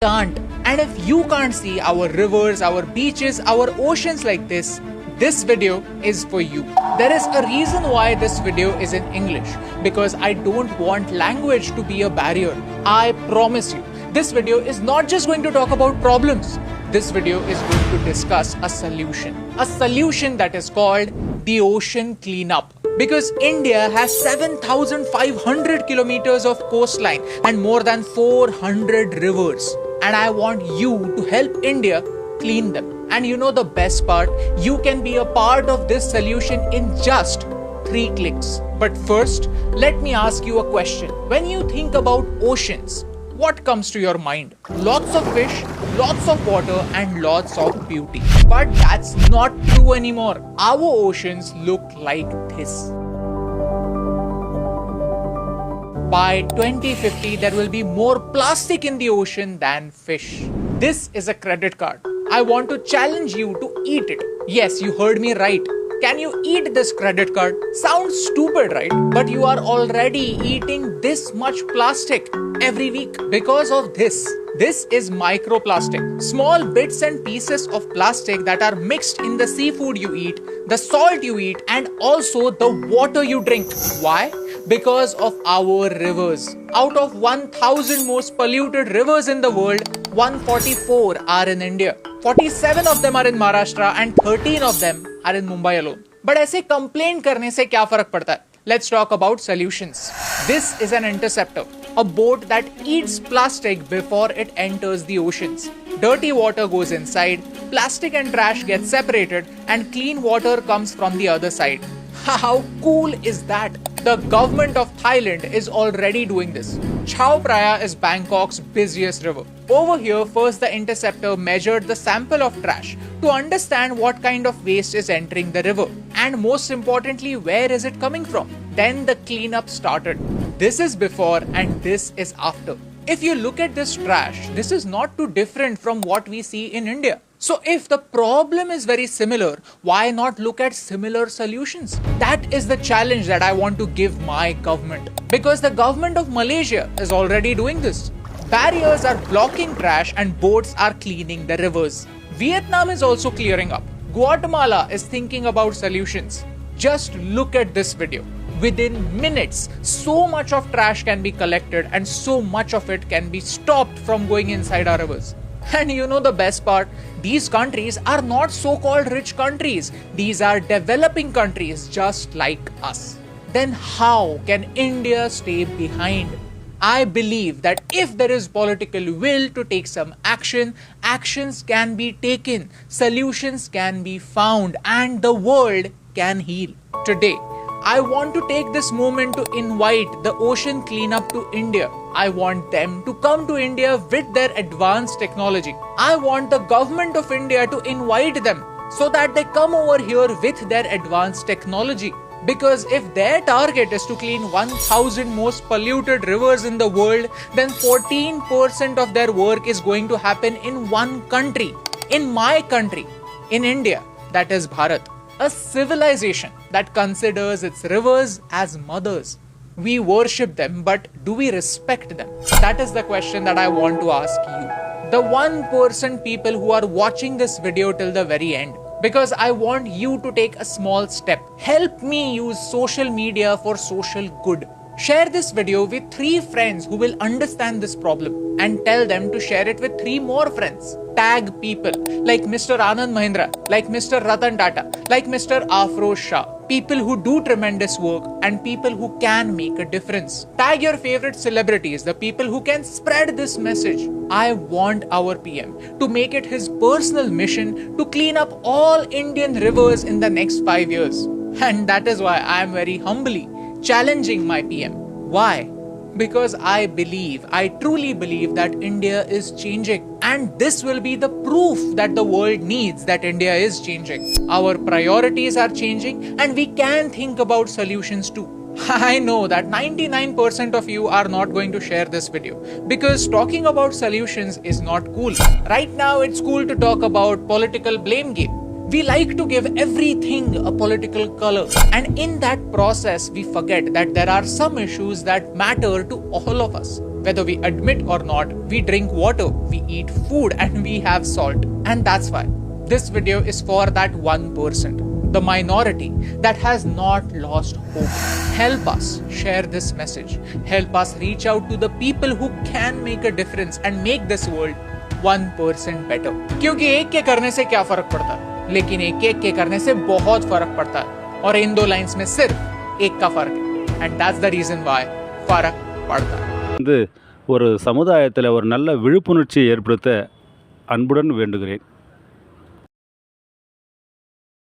can't. And if you can't see our rivers, our beaches, our oceans like this video is for you. There is a reason why this video is in English, because I don't want language to be a barrier. I promise you, this video is not just going to talk about problems. This video is going to discuss a solution that is called the ocean cleanup. Because India has 7,500 kilometers of coastline and more than 400 rivers. And I want you to help India clean them. And you know the best part? You can be a part of this solution in just 3 clicks. But first, let me ask you a question. When you think about oceans, what comes to your mind? Lots of fish, lots of water, and lots of beauty. But that's not true anymore. Our oceans look like this. By 2050, there will be more plastic in the ocean than fish. This is a credit card. I want to challenge you to eat it. Yes, you heard me right. Can you eat this credit card? Sounds stupid, right? But you are already eating this much plastic every week because of this. This is microplastic. Small bits and pieces of plastic that are mixed in the seafood you eat, the salt you eat, and also the water you drink. Why? Because of our rivers. Out of 1,000 most polluted rivers in the world, 144 are in India. 47 of them are in Maharashtra and 13 of them are in Mumbai alone. But ऐसे complain करने से क्या फर्क पड़ता है? Let's talk about solutions. This is an interceptor, a boat that eats plastic before it enters the oceans. Dirty water goes inside, plastic and trash get separated, and clean water comes from the other side. How cool is that? The government of Thailand is already doing this. Chao Phraya is Bangkok's busiest river. Over here, first the interceptor measured the sample of trash to understand what kind of waste is entering the river, and most importantly, where is it coming from. Then the cleanup started. This is before and this is after. If you look at this trash, this is not too different from what we see in India. So if the problem is very similar, why not look at similar solutions? That is the challenge that I want to give my government. Because the government of Malaysia is already doing this. Barriers are blocking trash and boats are cleaning the rivers. Vietnam is also clearing up. Guatemala is thinking about solutions. Just look at this video. Within minutes, so much of trash can be collected and so much of it can be stopped from going inside our rivers. And you know the best part? These countries are not so-called rich countries. These are developing countries just like us. Then how can India stay behind? I believe that if there is political will to take some action, actions can be taken, solutions can be found, and the world can heal. Today, I want to take this moment to invite the ocean cleanup to India. I want them to come to India with their advanced technology. I want the government of India to invite them so that they come over here with their advanced technology. Because if their target is to clean 1,000 most polluted rivers in the world, then 14% of their work is going to happen in one country. In my country, in India, that is Bharat. A civilization that considers its rivers as mothers. We worship them, but do we respect them? That is the question that I want to ask you. The 1% people who are watching this video till the very end. Because I want you to take a small step. Help me use social media for social good. Share this video with 3 friends who will understand this problem and tell them to share it with 3 more friends. Tag people like Mr. Anand Mahindra, like Mr. Ratan Tata, like Mr. Afroz Shah. People who do tremendous work and people who can make a difference. Tag your favorite celebrities, the people who can spread this message. I want our PM to make it his personal mission to clean up all Indian rivers in the next 5 years. And that is why I am very humbly challenging my PM. Why? Because I truly believe that India is changing. And this will be the proof that the world needs that India is changing. Our priorities are changing and we can think about solutions too. I know that 99% of you are not going to share this video because talking about solutions is not cool. Right now it's cool to talk about political blame game. We like to give everything a political color, and in that process we forget that there are some issues that matter to all of us. Whether we admit or not, we drink water, we eat food, and we have salt. And that's why this video is for that 1%, the minority that has not lost hope. Help us share this message. Help us reach out to the people who can make a difference and make this world 1% better. क्योंकि एक के करने से क्या फर्क पड़ता है, लेकिन एक के करने से बहुत फर्क पड़ता है, और इन दो लाइंस में सिर्फ एक का फर्क है, and that's the reason why फर्क पड़ता है. ஒரு சமுதாயத்தில் ஒரு நல்ல விழிப்புணர்ச்சியை ஏற்படுத்த அன்புடன் வேண்டுகிறேன்.